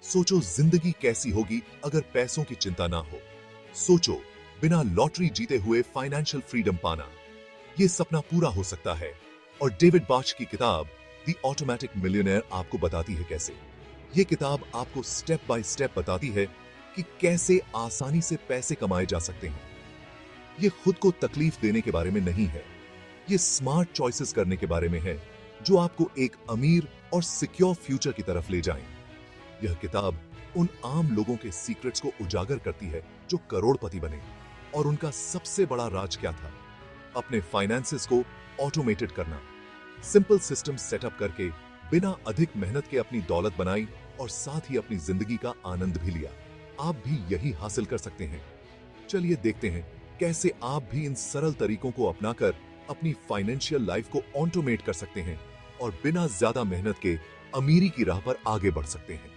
सोचो जिंदगी कैसी होगी अगर पैसों की चिंता ना हो। सोचो बिना लॉटरी जीते हुए फाइनेंशियल फ्रीडम पाना। यह सपना पूरा हो सकता है और डेविड बाच की किताब द ऑटोमेटिक मिलियनेयर आपको बताती है कैसे। यह किताब आपको स्टेप बाय स्टेप बताती है कि कैसे आसानी से पैसे कमाए जा सकते हैं। यह खुद को तकलीफ देने के बारे में नहीं है, यह स्मार्ट चॉइसेस करने के बारे में है जो आपको एक अमीर और सिक्योर फ्यूचर की तरफ ले जाएं। यह किताब उन आम लोगों के सीक्रेट्स को उजागर करती है जो करोड़पति बने और उनका सबसे बड़ा राज क्या था, अपने फाइनेंसेस को ऑटोमेटेड करना। सिंपल सिस्टम सेटअप करके बिना अधिक मेहनत के अपनी दौलत बनाई और साथ ही अपनी जिंदगी का आनंद भी लिया। आप भी यही हासिल कर सकते हैं। चलिए देखते हैं कैसे आप भी इन सरल तरीकों को अपनाकर अपनी फाइनेंशियल लाइफ को ऑटोमेट कर सकते हैं और बिना ज्यादा मेहनत के अमीरी की राह पर आगे बढ़ सकते हैं।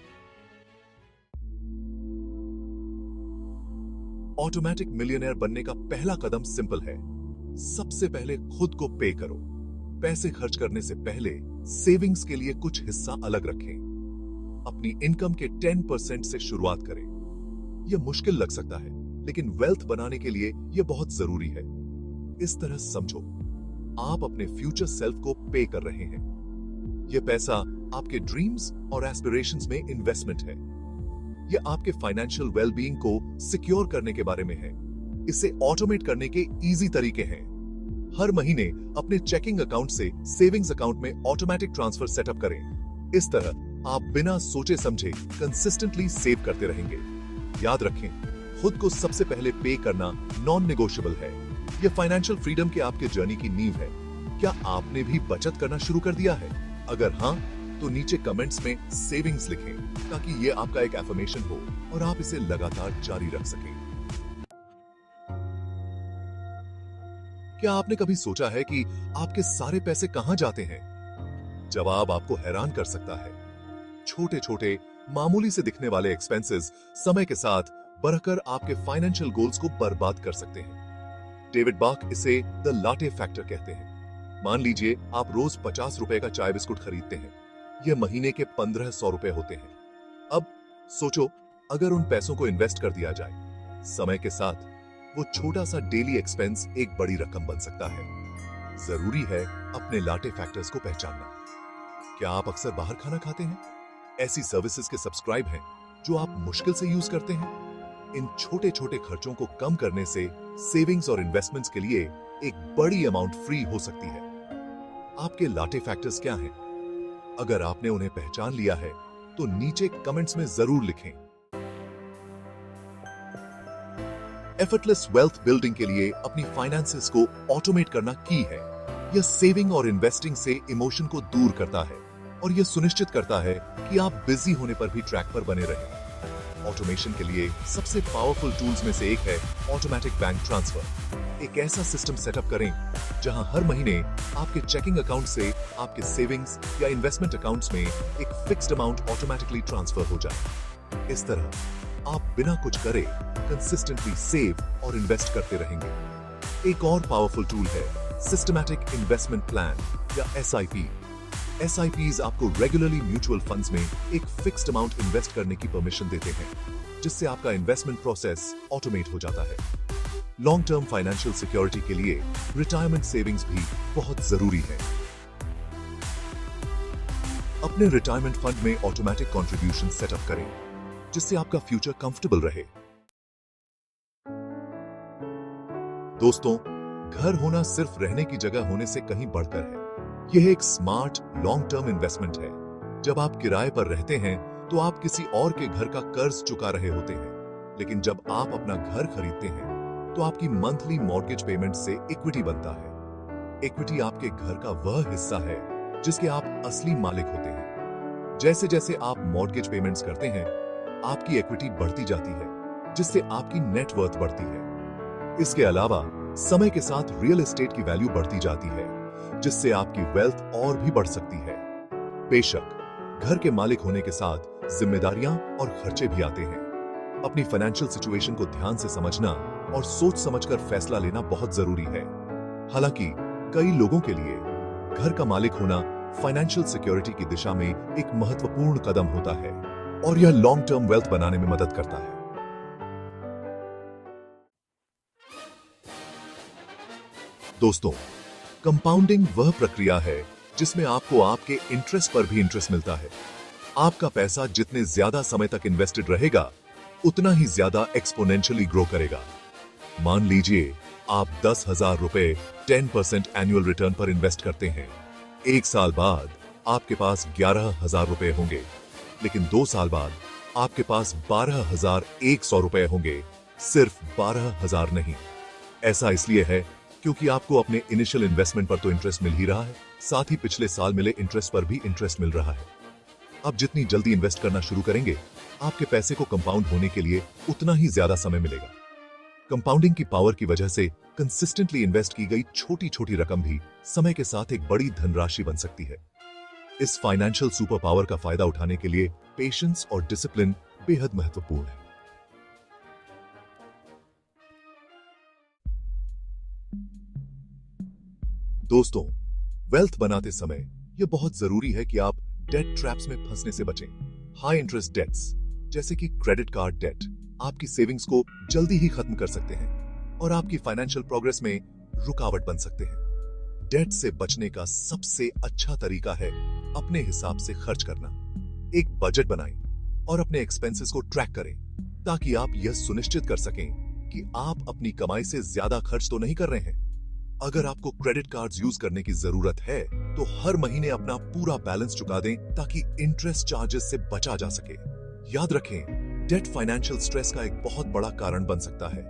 ऑटोमेटिक मिलियनेयर बनने का पहला कदम सिंपल है। सबसे पहले खुद को पे करो। पैसे खर्च करने से पहले सेविंग्स के लिए कुछ हिस्सा अलग रखें। अपनी इनकम के 10% से शुरुआत करें। यह मुश्किल लग सकता है, लेकिन वेल्थ बनाने के लिए यह बहुत जरूरी है। इस तरह समझो, आप अपने फ्यूचर सेल्फ को पे कर रहे हैं। यह पैसा आपके ड्रीम्स और एस्पिरेशंस में इन्वेस्टमेंट है। यह आपके फाइनेंशियल वेलबीइंग को सिक्योर करने के बारे में है। इसे ऑटोमेट करने के इजी तरीके हैं। हर महीने अपने चेकिंग अकाउंट से सेविंग्स अकाउंट में ऑटोमेटिक ट्रांसफर सेटअप करें। इस तरह आप बिना सोचे समझे कंसिस्टेंटली सेव करते रहेंगे। याद रखें, खुद को सबसे पहले पे करना नॉन नेगोशिएबल है। यह फाइनेंशियल फ्रीडम के आपके जर्नी की नींव है। क्या आपने भी बचत करना शुरू कर दिया है? अगर हाँ, तो नीचे कमेंट्स में सेविंग्स लिखें ताकि यह आपका एक एफर्मेशन हो और आप इसे लगातार जारी रख सकें। क्या आपने कभी सोचा है कि आपके सारे पैसे कहां जाते हैं? जवाब आपको हैरान कर सकता है। छोटे छोटे मामूली से दिखने वाले एक्सपेंसेस समय के साथ बढ़कर आपके फाइनेंशियल गोल्स को बर्बाद कर सकते हैं। डेविड बाक इसे द लाटे फैक्टर कहते हैं। मान लीजिए आप रोज 50 रुपए का चाय बिस्कुट खरीदते हैं। यह महीने के 1500 रुपए होते हैं। अब सोचो, अगर उन पैसों को इन्वेस्ट कर दिया जाए, समय के साथ वो छोटा सा डेली एक्सपेंस एक बड़ी रकम बन सकता है। जरूरी है अपने लाटे फैक्टर्स को पहचानना। क्या आप अक्सर बाहर खाना खाते हैं? ऐसी सर्विसेज के सब्सक्राइब हैं जो आप मुश्किल से यूज करते हैं? इन छोटे छोटे खर्चों को कम करने से सेविंग्स और इन्वेस्टमेंट्स के लिए एक बड़ी अमाउंट फ्री हो सकती है। आपके लाटे फैक्टर्स क्या हैं? अगर आपने उन्हें पहचान लिया है तो नीचे कमेंट्स में जरूर लिखें। एफर्टलेस वेल्थ बिल्डिंग के लिए अपनी फाइनेंसेस को ऑटोमेट करना की है। यह सेविंग और इन्वेस्टिंग से इमोशन को दूर करता है और यह सुनिश्चित करता है कि आप बिजी होने पर भी ट्रैक पर बने रहें। ऑटोमेशन के लिए सबसे पावरफुल टूल्स में से एक है ऑटोमेटिक बैंक ट्रांसफर। एक ऐसा सिस्टम सेटअप करें जहां हर महीने आपके चेकिंग अकाउंट से आपके सेविंग्स या इन्वेस्टमेंट अकाउंट्स में एक फिक्स्ड अमाउंट ऑटोमेटिकली ट्रांसफर हो जाए। इस तरह आप बिना कुछ करे कंसिस्टेंटली सेव और इन्वेस्ट करते रहेंगे। एक और पावरफुल टूल है सिस्टमैटिक इन्वेस्टमेंट प्लान या SIP। SIPs आपको रेगुलरली म्यूचुअल फंड्स में एक फिक्स्ड अमाउंट इन्वेस्ट करने की परमिशन देते हैं, जिससे आपका इन्वेस्टमेंट प्रोसेस ऑटोमेट हो जाता है। लॉन्ग टर्म फाइनेंशियल सिक्योरिटी के लिए रिटायरमेंट सेविंग्स भी बहुत जरूरी है। अपने रिटायरमेंट फंड में ऑटोमेटिक कंट्रीब्यूशन सेटअप करें, जिससे आपका फ्यूचर कंफर्टेबल रहे। दोस्तों, घर होना सिर्फ रहने की जगह होने से कहीं बढ़कर है। यह एक स्मार्ट लॉन्ग टर्म इन्वेस्टमेंट है। जब आप किराए पर रहते हैं तो आप किसी और के घर का कर्ज चुका रहे होते हैं, लेकिन जब आप अपना घर खरीदते हैं तो आपकी मंथली मॉर्गेज पेमेंट से इक्विटी बनता है। इक्विटी आपके घर का वह हिस्सा है जिसके आप असली मालिक होते हैं। जैसे जैसे आप मॉर्गेज पेमेंट्स करते हैं, आपकी इक्विटी बढ़ती जाती है, जिससे आपकी नेट वर्थ बढ़ती है। इसके अलावा समय के साथ रियल एस्टेट की वैल्यू बढ़ती जाती है, जिससे आपकी वेल्थ और भी बढ़ सकती है। बेशक घर के मालिक होने के साथ जिम्मेदारियां और खर्चे भी आते हैं। अपनी फाइनेंशियल सिचुएशन को ध्यान से समझना और सोच समझकर फैसला लेना बहुत जरूरी है। हालांकि कई लोगों के लिए घर का मालिक होना फाइनेंशियल सिक्योरिटी की दिशा में एक महत्वपूर्ण कदम होता है। और यह लॉन्ग टर्म वेल्थ बनाने में मदद करता है। दोस्तों, कंपाउंडिंग वह प्रक्रिया है जिसमें आपको आपके इंटरेस्ट पर भी इंटरेस्ट मिलता है। आपका पैसा जितने ज्यादा समय तक इन्वेस्टेड रहेगा, उतना ही ज्यादा एक्सपोनेंशियली ग्रो करेगा। मान लीजिए आप 10,000 रुपए 10% एनुअल रिटर्न पर इन्वेस्ट करते हैं। 1 साल बाद आपके पास 11,000 रुपए होंगे, लेकिन 2 साल बाद आपके पास 12,100 रुपए होंगे, सिर्फ 12,000 नहीं। ऐसा इसलिए है क्योंकि आपको अपने इनिशियल इन्वेस्टमेंट पर तो इंटरेस्ट मिल ही रहा है, साथ ही पिछले साल मिले इंटरेस्ट पर भी इंटरेस्ट मिल रहा है। आप जितनी जल्दी इन्वेस्ट करना शुरू करेंगे, आपके पैसे को कंपाउंड होने के लिए उतना ही ज्यादा समय मिलेगा। कंपाउंडिंग की पावर की वजह से कंसिस्टेंटली इन्वेस्ट की गई छोटी छोटी रकम भी समय के साथ एक बड़ी धनराशि बन सकती है। इस फाइनेंशियल सुपर पावर का फायदा उठाने के लिए पेशेंस और डिसिप्लिन बेहद महत्वपूर्ण है। दोस्तों, वेल्थ बनाते समय यह बहुत जरूरी है कि आप डेट ट्रैप्स में फंसने से बचें। हाई इंटरेस्ट डेट्स जैसे कि क्रेडिट कार्ड डेट आपकी सेविंग्स को जल्दी ही खत्म कर सकते हैं और आपकी फाइनेंशियल प्रोग्रेस में रुकावट बन सकते हैं। डेट से बचने का सबसे अच्छा तरीका है अपने हिसाब से खर्च करना। एक बजट बनाएं और अपने एक्सपेंसेस को ट्रैक करें ताकि आप यह सुनिश्चित कर सकें कि आप अपनी कमाई से ज्यादा खर्च तो नहीं कर रहे हैं। अगर आपको क्रेडिट कार्ड्स यूज करने की जरूरत है तो हर महीने अपना पूरा बैलेंस चुका दें ताकि इंटरेस्ट चार्जेस से बचा जा सके। याद रखें, डेट फाइनेंशियल स्ट्रेस का एक बहुत बड़ा कारण बन सकता है।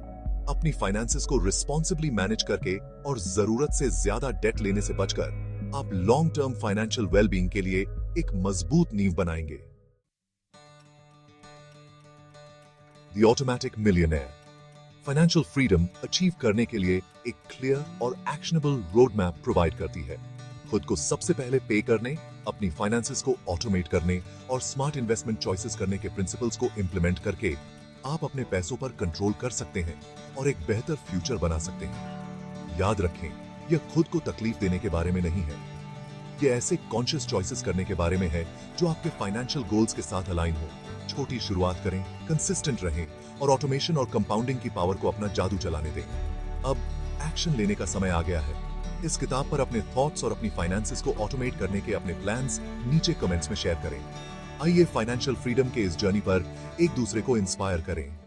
अपनी फाइनेंसेस को रिस्पॉन्सिबली मैनेज करके और जरूरत से ज्यादा डेट लेने से बचकर आप लॉन्ग टर्म फाइनेंशियल वेलबींग के लिए एक मजबूत नींव बनाएंगे। The automatic millionaire financial freedom achieve करने के लिए एक क्लियर और एक्शनेबल रोड मैप प्रोवाइड करती है। खुद को सबसे पहले पे करने, अपनी फाइनेंसेस को ऑटोमेट करने और स्मार्ट इन्वेस्टमेंट चॉइसेस करने के प्रिंसिपल्स को इंप्लीमेंट करके आप अपने पैसों पर कंट्रोल कर सकते हैं और एक बेहतर फ्यूचर बना सकते हैं। याद रखें, यह खुद को तकलीफ देने के बारे में नहीं है। यह ऐसे कॉन्शियस चॉइसेस करने के बारे में है जो आपके फाइनेंशियल गोल्स के साथ अलाइन हो। छोटी शुरुआत करें, कंसिस्टेंट रहें और ऑटोमेशन और कंपाउंडिंग की पावर को अपना जादू चलाने दें। अब एक्शन लेने का समय आ गया है। इस किताब पर अपने थॉट्स और अपनी फाइनेंसेस को ऑटोमेट करने के अपने प्लान्स नीचे कमेंट्स में शेयर करें। आइए फाइनेंशियल फ्रीडम के इस जर्नी पर एक दूसरे को इंस्पायर करें।